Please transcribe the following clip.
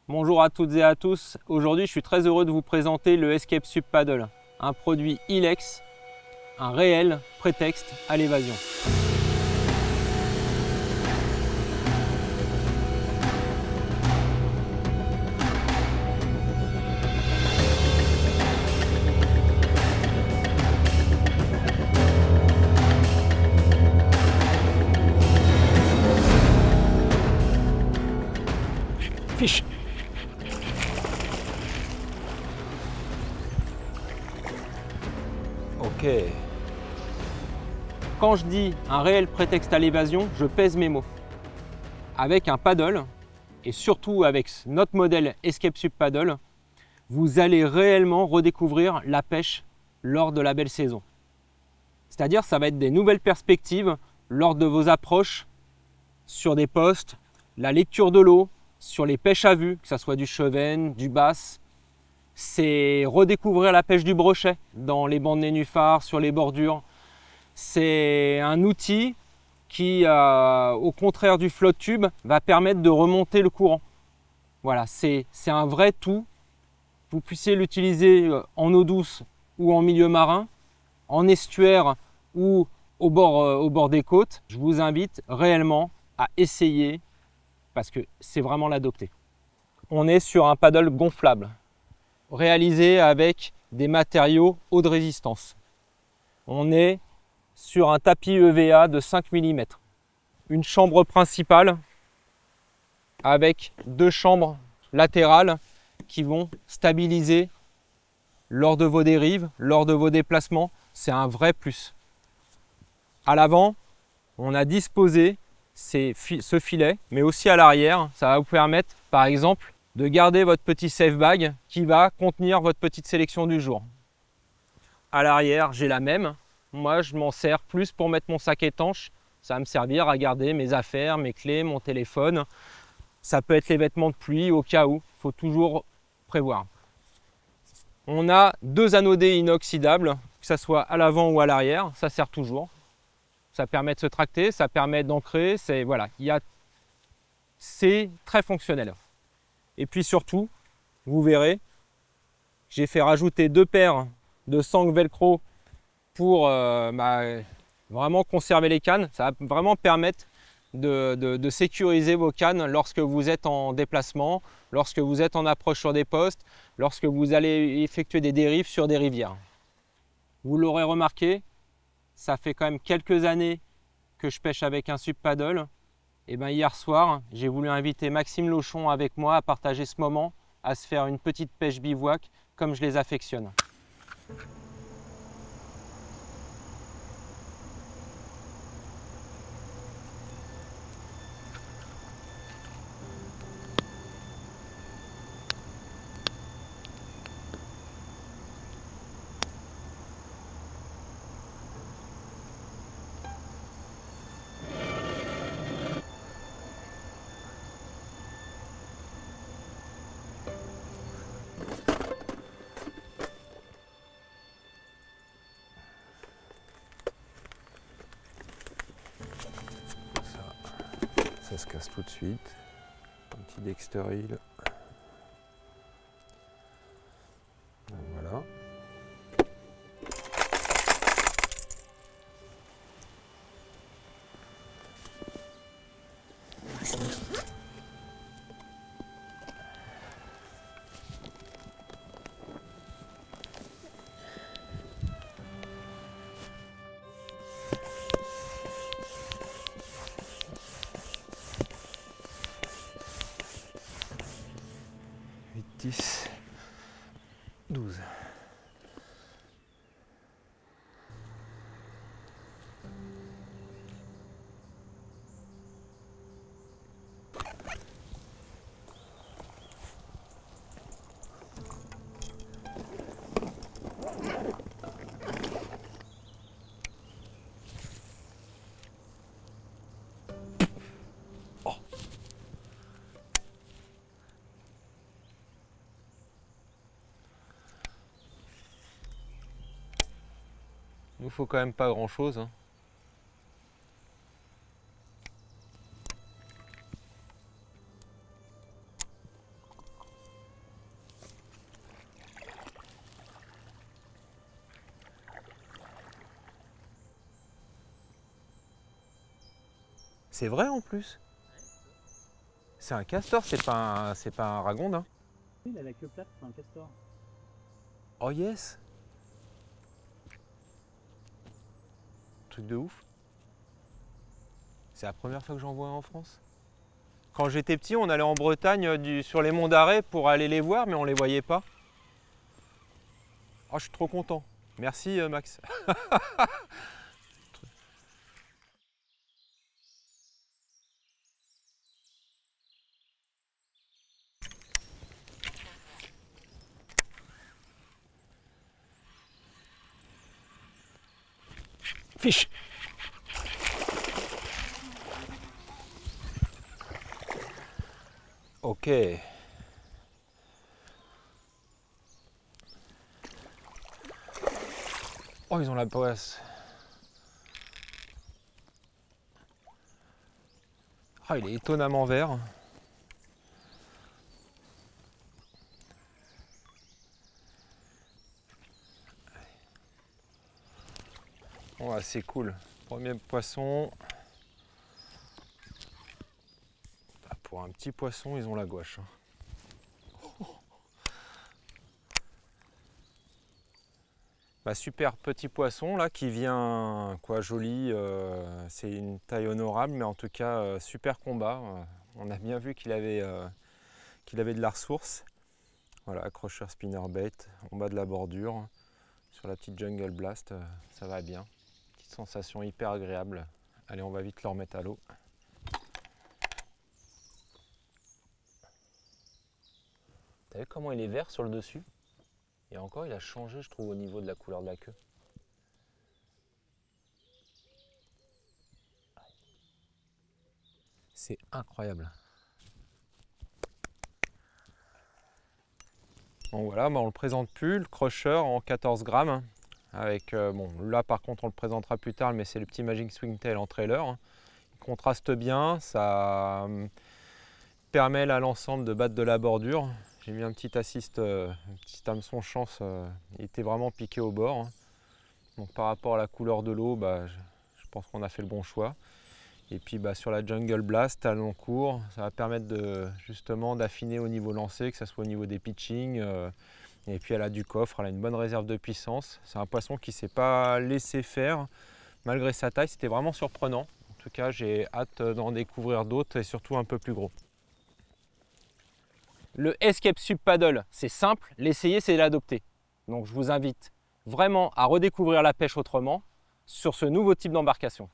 Bonjour à toutes et à tous. Aujourd'hui, je suis très heureux de vous présenter le Escape Sub Paddle, un produit ilex, un réel prétexte à l'évasion. Fiche. Ok. Quand je dis un réel prétexte à l'évasion, je pèse mes mots. Avec un paddle, et surtout avec notre modèle Escape Sub Paddle, vous allez réellement redécouvrir la pêche lors de la belle saison. C'est-à-dire, ça va être des nouvelles perspectives lors de vos approches sur des postes, la lecture de l'eau, sur les pêches à vue, que ce soit du chevenne, du basse. C'est redécouvrir la pêche du brochet dans les bancs de nénuphars, sur les bordures. C'est un outil qui, au contraire du flotte tube, va permettre de remonter le courant. Voilà, c'est un vrai tout. Vous puissiez l'utiliser en eau douce ou en milieu marin, en estuaire ou au bord des côtes. Je vous invite réellement à essayer parce que c'est vraiment l'adopter. On est sur un paddle gonflable, réalisé avec des matériaux haute résistance. On est sur un tapis EVA de 5 mm. Une chambre principale avec deux chambres latérales qui vont stabiliser lors de vos dérives, lors de vos déplacements. C'est un vrai plus. À l'avant, on a disposé ce filet, mais aussi à l'arrière, ça va vous permettre, par exemple, de garder votre petit safe bag qui va contenir votre petite sélection du jour. À l'arrière, j'ai la même. Moi, je m'en sers plus pour mettre mon sac étanche. Ça va me servir à garder mes affaires, mes clés, mon téléphone. Ça peut être les vêtements de pluie au cas où. Il faut toujours prévoir. On a deux anodés inoxydables, que ce soit à l'avant ou à l'arrière. Ça sert toujours. Ça permet de se tracter, ça permet d'ancrer. Voilà, c'est très fonctionnel. Et puis surtout, vous verrez, j'ai fait rajouter deux paires de sangles velcro pour vraiment conserver les cannes. Ça va vraiment permettre de sécuriser vos cannes lorsque vous êtes en déplacement, lorsque vous êtes en approche sur des postes, lorsque vous allez effectuer des dérives sur des rivières. Vous l'aurez remarqué, ça fait quand même quelques années que je pêche avec un sub paddle. Et bien hier soir, j'ai voulu inviter Maxime Lochon avec moi à partager ce moment, à se faire une petite pêche bivouac comme je les affectionne. Ça se casse tout de suite. Un petit Dexter Hill. Voilà. Huit, 10, 12. Il nous faut quand même pas grand chose. C'est vrai en plus. C'est un castor, c'est pas un ragondin. Il a la queue plate, c'est un castor. Oh yes. Truc de ouf. C'est la première fois que j'en vois en France. Quand j'étais petit, on allait en Bretagne sur les monts d'Arrée pour aller les voir, mais on les voyait pas. Oh, je suis trop content. Merci Max. Fiche. Ok. Oh, ils ont la poisse. Ah, il est étonnamment vert. Oh, c'est cool. Premier poisson. Pour un petit poisson, ils ont la gouache. Bah, super petit poisson là qui vient quoi joli, c'est une taille honorable, mais en tout cas super combat. On a bien vu qu'il avait de la ressource. Voilà, accrocheur spinnerbait en bas de la bordure sur la petite Jungle Blast, ça va bien. Petite sensation hyper agréable. Allez, on va vite le remettre à l'eau. T'as vu comment il est vert sur le dessus? Et encore, il a changé, je trouve, au niveau de la couleur de la queue. C'est incroyable. Bon voilà, bah on le présente plus, le crusher en 14 grammes. Avec, bon, là par contre on le présentera plus tard, mais c'est le petit Magic Swingtail en trailer. Il contraste bien, ça permet à l'ensemble de battre de la bordure. J'ai mis un petit assist, un petit hameçon chance, il était vraiment piqué au bord. Donc par rapport à la couleur de l'eau, bah, je pense qu'on a fait le bon choix. Et puis bah, sur la Jungle Blast à long cours, ça va permettre justement d'affiner au niveau lancé, que ce soit au niveau des pitchings. Et puis elle a du coffre, elle a une bonne réserve de puissance. C'est un poisson qui ne s'est pas laissé faire malgré sa taille, c'était vraiment surprenant. En tout cas, j'ai hâte d'en découvrir d'autres et surtout un peu plus gros. Le Escape Sub Paddle, c'est simple, l'essayer c'est l'adopter. Donc je vous invite vraiment à redécouvrir la pêche autrement sur ce nouveau type d'embarcation.